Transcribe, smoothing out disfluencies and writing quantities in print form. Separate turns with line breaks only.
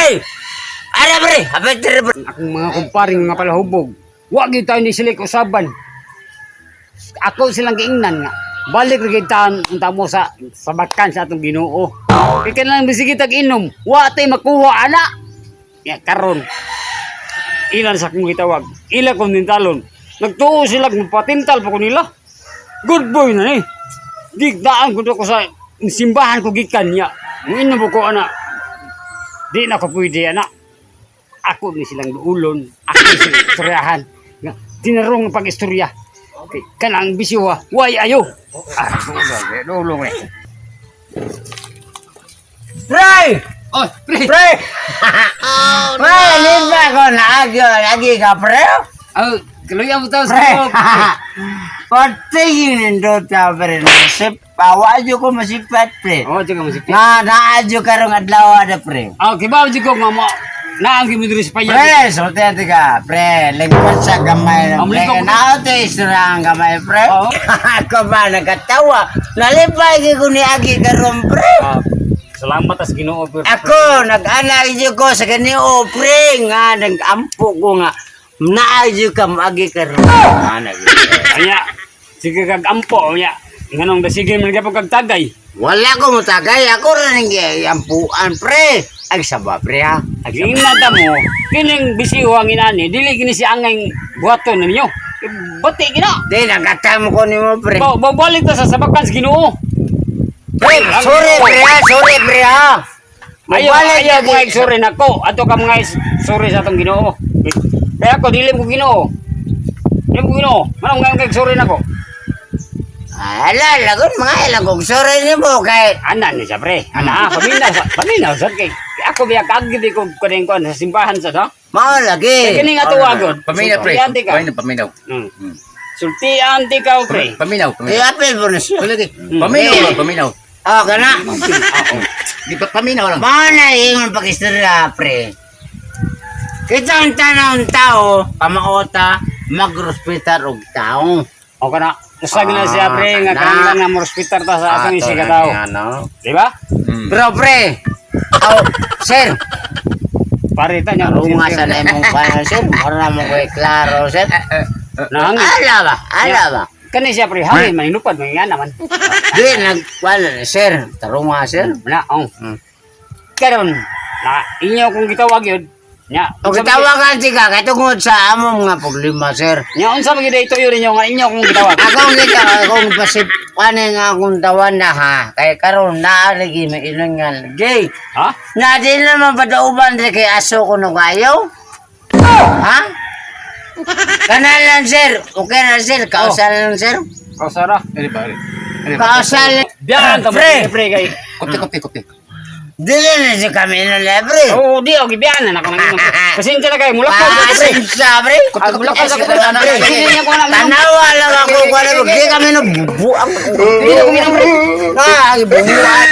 Pre! Ara pre! Abay tira pre!
Akong mga kumparing mga palahubog. Wa gyud tayo ni sila usaban. Ako silang giingnan nga. Balik ra gyud taon unta mo sa bakan sa atong Ginoo. Kay kanang bisigi tag inom, wa tay makuha ana. Ya karon. Ilan sa kong gitawag. Ila kong nintalon. Nagtuo sila patintal pa ko nila. Good boy na ni. Digdaan ko sa simbahan ko gikan niya. Inom ko ana. Di na ko pwede ana. Ako ni silang duulon. Ako ni silang istoryahan. Tinarong ang pag-istorya. Okay. Kanang bisiwa. Way ayo. Dulong eh.
Pre!
Oh, pre!
Pre! Pre! Liba ko na lagi ka pre!
Oh, kaluya mo tayo
Pre!
sa
Pati yun nindot ka pre. Nasip, awadyo ko masipat pre.
Oh, tsaka masipit.
Nga naadyo karong adlaw ada pre.
Oh, kibaw di ko nga mo. Naanggi mo diri sa paya.
Pre, sulti ka, pre, lingkod sa gamay ng
Ang
pre.
lingkod ko.
Naote istorya ang gamay, pre.
Oo.
Ako ba nagkatawa? Nalipay ko ni Agi karon, pre.
Oh, salamat as Ginoo pero.
Ako, nag-anay ko sa kanio, pre, nga, nag-ampo ko nga. Naadyo ka Agi karon.
Anya, sige kag ampo nya. Nganong dasige man gyapon kag tagay.
Wala ko mo tagay, ako rin ang ampuan, pre. Ay, saba, pre, ha?
Ginata mo, kining bisiwa ang inani, dili kini si angay buhaton ninyo. Bati gina.
Di, nagkatamo ko ni mo, pre.
Balik ta sa sabakan sa Ginoo.
Pre, sorry, pre, ha? Sorry, pre, ha?
Ayaw mo sorry nako. Ato ka mga sorry sa atong Ginoo. Kaya ako dili mo Ginoo. Dili mo Ginoo. Manong nga sorry nako.
Ala, lagon mga ilang kong sorry ni mo kay...
Ana ni siya pre. Ana, paminaw sa kay. Ako biya kagid ko kaning kon sa simbahan sa do.
Mao lagi.
Kini nga tuwagon.
Paminaw, pre.
Sultian ka.
Paminaw.
Sultian ti ka pre.
Paminaw.
Di apel po na siya.
Paminaw lang, paminaw.
Oh, kana.
Di pa paminaw lang.
Mao na ingon pag-istorya, pre. Kita ang tanong tao, pamaota, mag-hospital og tao.
O kana usag na siya pre nga kanang nga mo hospital ta sa atong isi ka tao.
Ano?
Di ba?
Bro, pre. Oh, sir.
Parita nya
Runga sa na imong kaya, sir. Para mo ko klaro, sir.
Nang
Ala ba? Ala ba?
kani siya pre hangin man inupad man nga naman.
Di, nagwala, sir. Tarunga, sir.
Na ong. Karon na inyo kung gitawag yun. Nya.
O kitawagan siya kay tungod sa among nga problema, sir.
Nya unsa man gid ito yun inyo nga inyo kung gitawag.
Akong kita, akong pasip, nga akong tawan na ha. Kaya karon naalagi may ilangan. Gay,
Ha?
na di naman padauban rin kay aso ko nung ayaw? Ha? Kanalan, sir. Okay na, sir. Kausal lang, sir.
Kausara.
Ano ba?
Kausal.
Biyan ta
Pre.
pre kay.
Kopi.
Dili na si kami na libre.
Oh, di og biyan na ako nang. Pasensya na kay mulak ko pre.
Pasensya, pre.
Mulak ko sa pre. Sige niya ko na.
Tanawa lang ako. Di kami na bubuang.
Hindi na ko minum pre.
Ah, bubuang.